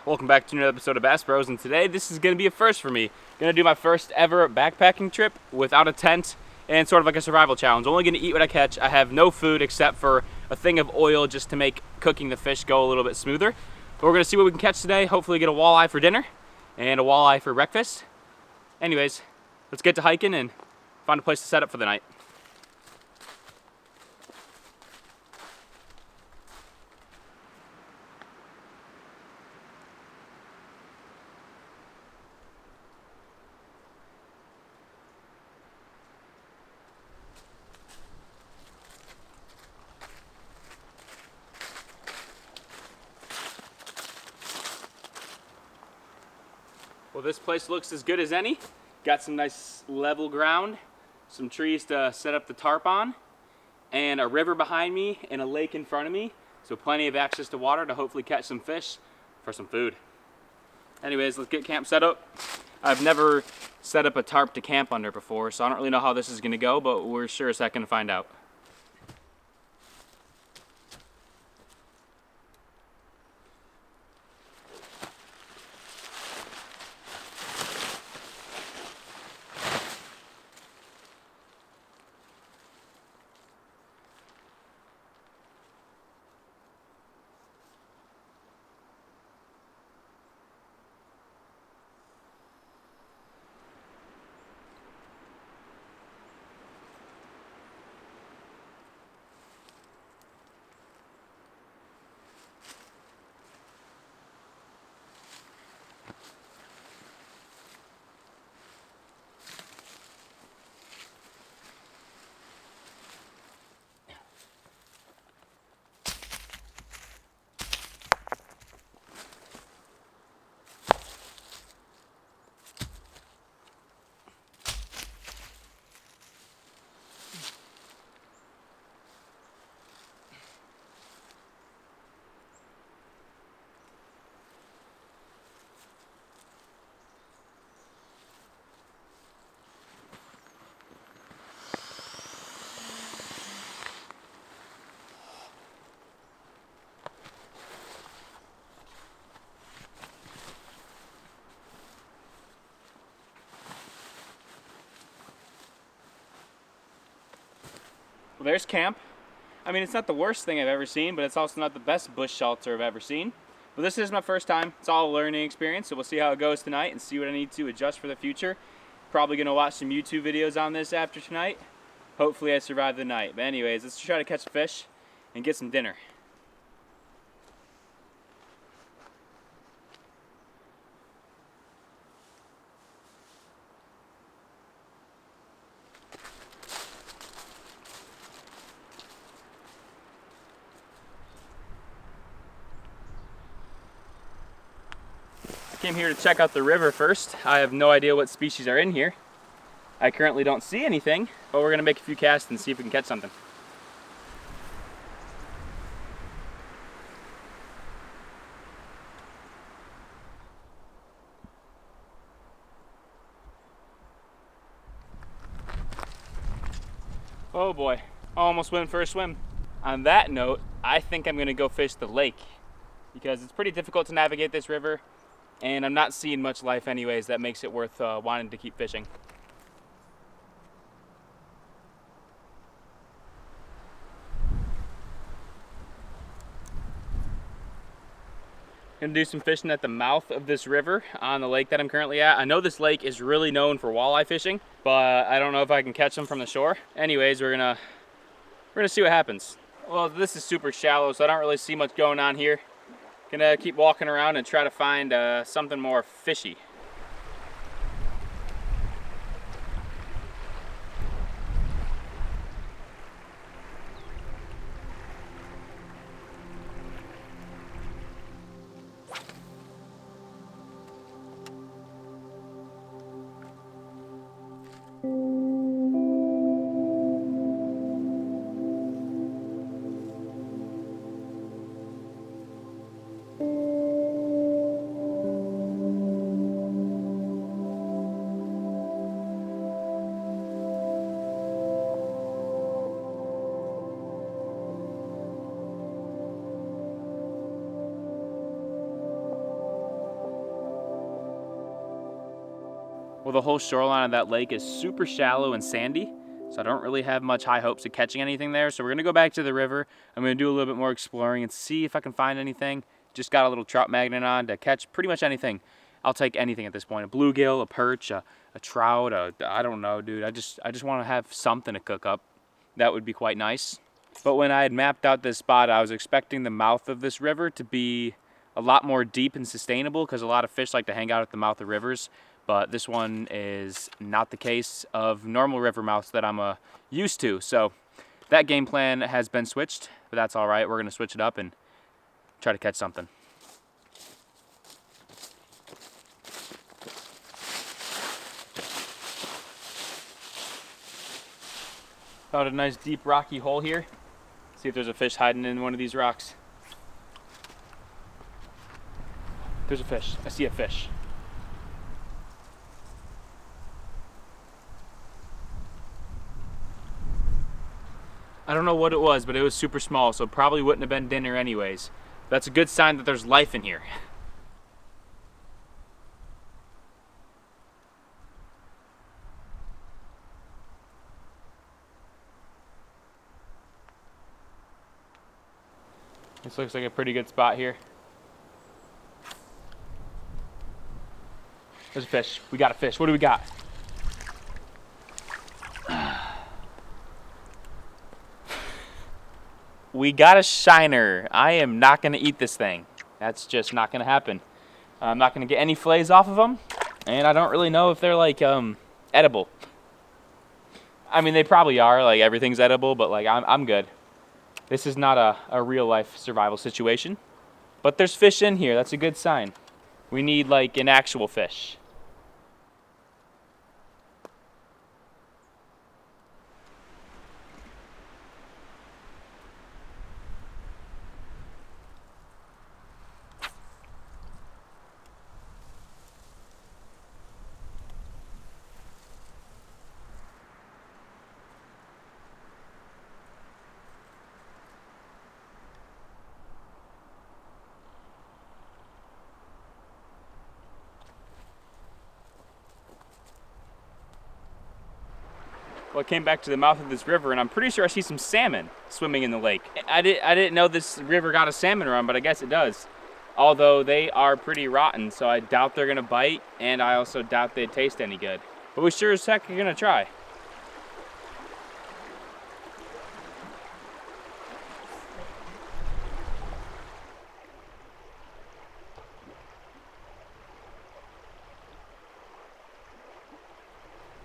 Welcome back to another episode of Bass Bros, and today this is going to be a first for me. Going to do my first ever backpacking trip without a tent and sort of like a survival challenge. Only going to eat what I catch. I have no food except for a thing of oil just to make cooking the fish go a little bit smoother. But we're going to see what we can catch today. Hopefully get a walleye for dinner and a walleye for breakfast. Anyways, let's get to hiking and find a place to set up for the night. Well, this place looks as good as any. Got some nice level ground, some trees to set up the tarp on, and a river behind me and a lake in front of me. So plenty of access to water to hopefully catch some fish for some food. Anyways, let's get camp set up. I've never set up a tarp to camp under before, so I don't really know how this is gonna go, but we're sure as heck gonna find out. Well, there's camp. I mean, it's not the worst thing I've ever seen, but it's also not the best bush shelter I've ever seen. But this is my first time. It's all a learning experience, so we'll see how it goes tonight and see what I need to adjust for the future. Probably gonna watch some YouTube videos on this after tonight. Hopefully I survive the night. But anyways, let's try to catch a fish and get some dinner. Came here to check out the river first. I have no idea what species are in here. I currently don't see anything, but we're gonna make a few casts and see if we can catch something. Oh boy, almost went for a swim. On that note, I think I'm gonna go fish the lake because it's pretty difficult to navigate this river. And I'm not seeing much life anyways. That makes it worth wanting to keep fishing. Gonna do some fishing at the mouth of this river on the lake that I'm currently at. I know this lake is really known for walleye fishing, but I don't know if I can catch them from the shore. Anyways, we're gonna see what happens. Well, this is super shallow, so I don't really see much going on here. Gonna keep walking around and try to find something more fishy. Well, the whole shoreline of that lake is super shallow and sandy, so I don't really have much high hopes of catching anything there. So we're gonna go back to the river. I'm gonna do a little bit more exploring and see if I can find anything. Just got a little trout magnet on to catch pretty much anything. I'll take anything at this point. A bluegill, a perch, a trout, I don't know, dude. I just wanna have something to cook up. That would be quite nice. But when I had mapped out this spot, I was expecting the mouth of this river to be a lot more deep and sustainable because a lot of fish like to hang out at the mouth of rivers. But this one is not the case of normal river mouths that I'm used to. So that game plan has been switched, but that's all right. We're gonna switch it up and try to catch something. Found a nice deep rocky hole here. See if there's a fish hiding in one of these rocks. There's a fish. I see a fish. I don't know what it was, but it was super small, so it probably wouldn't have been dinner anyways. That's a good sign that there's life in here. This looks like a pretty good spot here. There's a fish. We got a fish. What do we got? We got a shiner. I am not gonna eat this thing. That's just not gonna happen. I'm not gonna get any fillets off of them, and I don't really know if they're like edible. I mean, they probably are. Like everything's edible, but like I'm good. This is not a real life survival situation, but there's fish in here. That's a good sign. We need like an actual fish. Well, I came back to the mouth of this river, and I'm pretty sure I see some salmon swimming in the lake. I didn't know this river got a salmon run, but I guess it does. Although they are pretty rotten, so I doubt they're gonna bite, and I also doubt they taste any good. But we sure as heck are gonna try.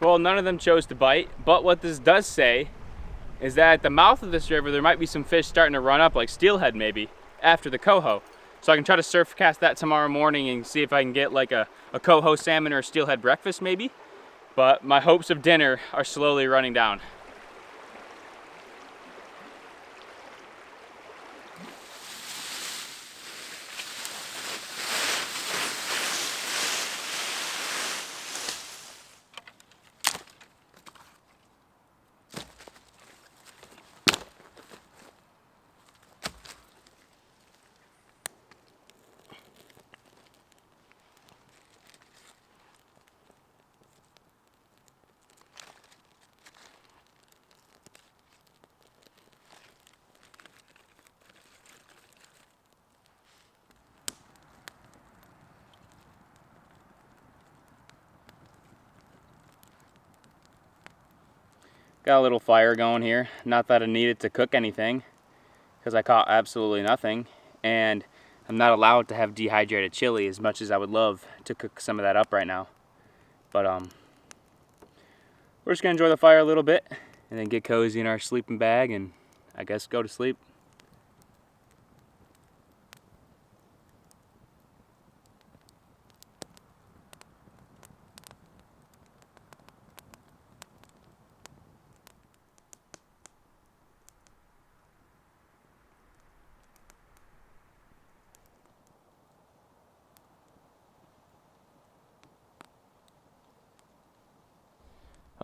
Well, none of them chose to bite, but what this does say is that at the mouth of this river there might be some fish starting to run up, like steelhead maybe, after the coho. So I can try to surf cast that tomorrow morning and see if I can get like a coho salmon or a steelhead breakfast maybe. But my hopes of dinner are slowly running down. Got a little fire going here. Not that I needed to cook anything, because I caught absolutely nothing. And I'm not allowed to have dehydrated chili as much as I would love to cook some of that up right now. But we're just gonna enjoy the fire a little bit and then get cozy in our sleeping bag and I guess go to sleep.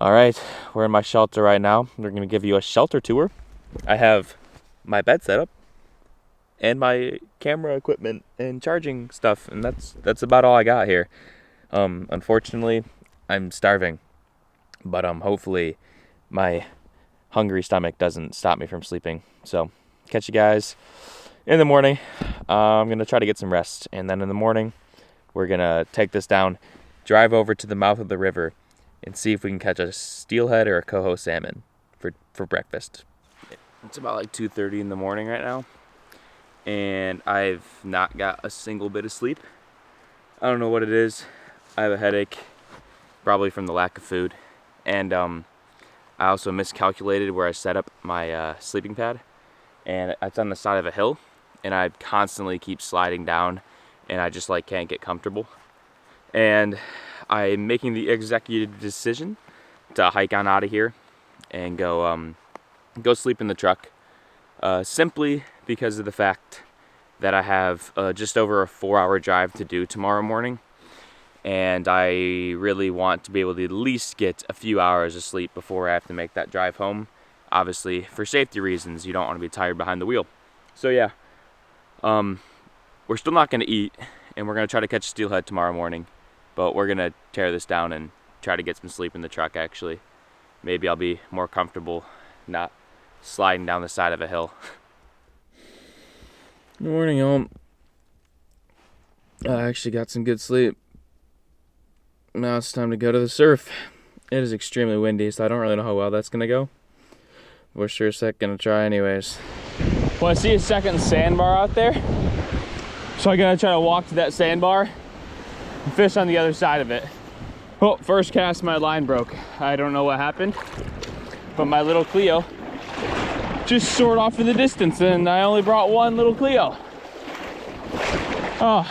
All right, we're in my shelter right now. We're gonna give you a shelter tour. I have my bed set up and my camera equipment and charging stuff, and that's about all I got here. Unfortunately, I'm starving, but hopefully my hungry stomach doesn't stop me from sleeping. So catch you guys in the morning. I'm gonna try to get some rest, and then in the morning we're gonna take this down, drive over to the mouth of the river, and see if we can catch a steelhead or a coho salmon for breakfast. It's about like 2:30 in the morning right now, and I've not got a single bit of sleep. I don't know what it is. I have a headache, probably from the lack of food, and I also miscalculated where I set up my sleeping pad, and it's on the side of a hill, and I constantly keep sliding down, and I just like can't get comfortable. And I'm making the executive decision to hike on out of here and go sleep in the truck, simply because of the fact that I have just over a 4-hour drive to do tomorrow morning, and I really want to be able to at least get a few hours of sleep before I have to make that drive home. Obviously, for safety reasons, you don't want to be tired behind the wheel. So yeah, we're still not going to eat, and we're going to try to catch a steelhead tomorrow morning, but we're going to tear this down and try to get some sleep in the truck, actually. Maybe I'll be more comfortable not sliding down the side of a hill. Good morning, home. I actually got some good sleep. Now it's time to go to the surf. It is extremely windy, so I don't really know how well that's going to go. We're sure as heck going to try anyways. Well, I see a second sandbar out there, so I got to try to walk to that sandbar and fish on the other side of it. Oh, first cast, my line broke. I don't know what happened, but my little Cleo just soared off in the distance, and I only brought one little Cleo. Oh,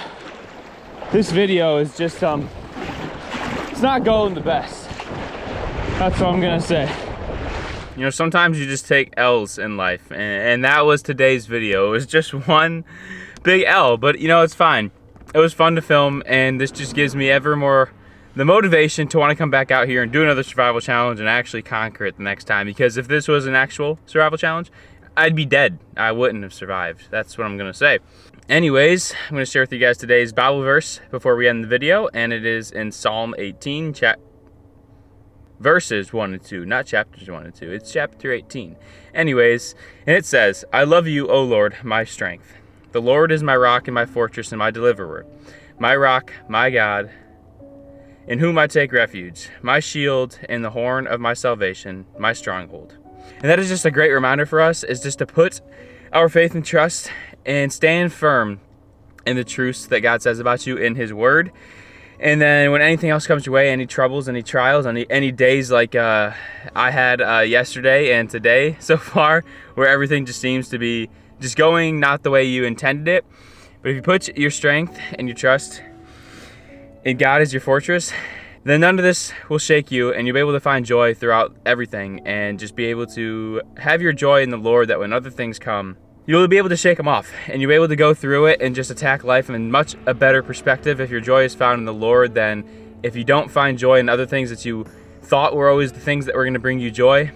this video is just, it's not going the best. That's what I'm gonna say. You know, sometimes you just take L's in life, and that was today's video. It was just one big L, but you know, it's fine. It was fun to film, and this just gives me ever more the motivation to want to come back out here and do another survival challenge and actually conquer it the next time. Because if this was an actual survival challenge, I'd be dead. I wouldn't have survived. That's what I'm gonna say. Anyways, I'm gonna share with you guys today's Bible verse before we end the video, and it is in Psalm 18, verses 1 and 2, not chapters 1 and 2. It's chapter 18. Anyways, and it says, "I love you, O Lord, my strength. The Lord is my rock and my fortress and my deliverer, my rock, my God, in whom I take refuge, my shield and the horn of my salvation, my stronghold." And that is just a great reminder for us, is just to put our faith and trust and stand firm in the truths that God says about you in His Word. And then when anything else comes your way, any troubles, any trials, any days like I had yesterday and today so far, where everything just seems to be just going not the way you intended it. But if you put your strength and your trust in God as your fortress, then none of this will shake you, and you'll be able to find joy throughout everything, and just be able to have your joy in the Lord, that when other things come, you'll be able to shake them off, and you'll be able to go through it and just attack life in much a better perspective if your joy is found in the Lord than if you don't find joy in other things that you thought were always the things that were going to bring you joy.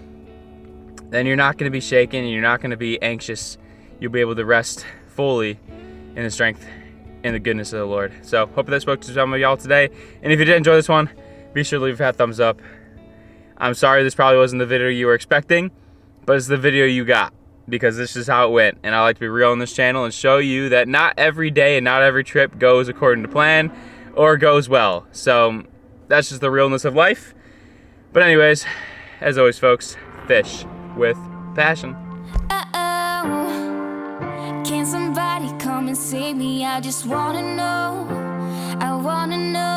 Then you're not going to be shaken, and you're not going to be anxious. You'll be able to rest fully in the strength and the goodness of the Lord. So hope that spoke to some of y'all today, and if you did enjoy this one, be sure to leave a fat thumbs up. I'm sorry this probably wasn't the video you were expecting, but it's the video you got, because this is how it went. And I like to be real on this channel and show you that not every day and not every trip goes according to plan or goes well. So that's just the realness of life. But anyways, as always folks, fish with passion. Can somebody come and save me? I just wanna know, I wanna know.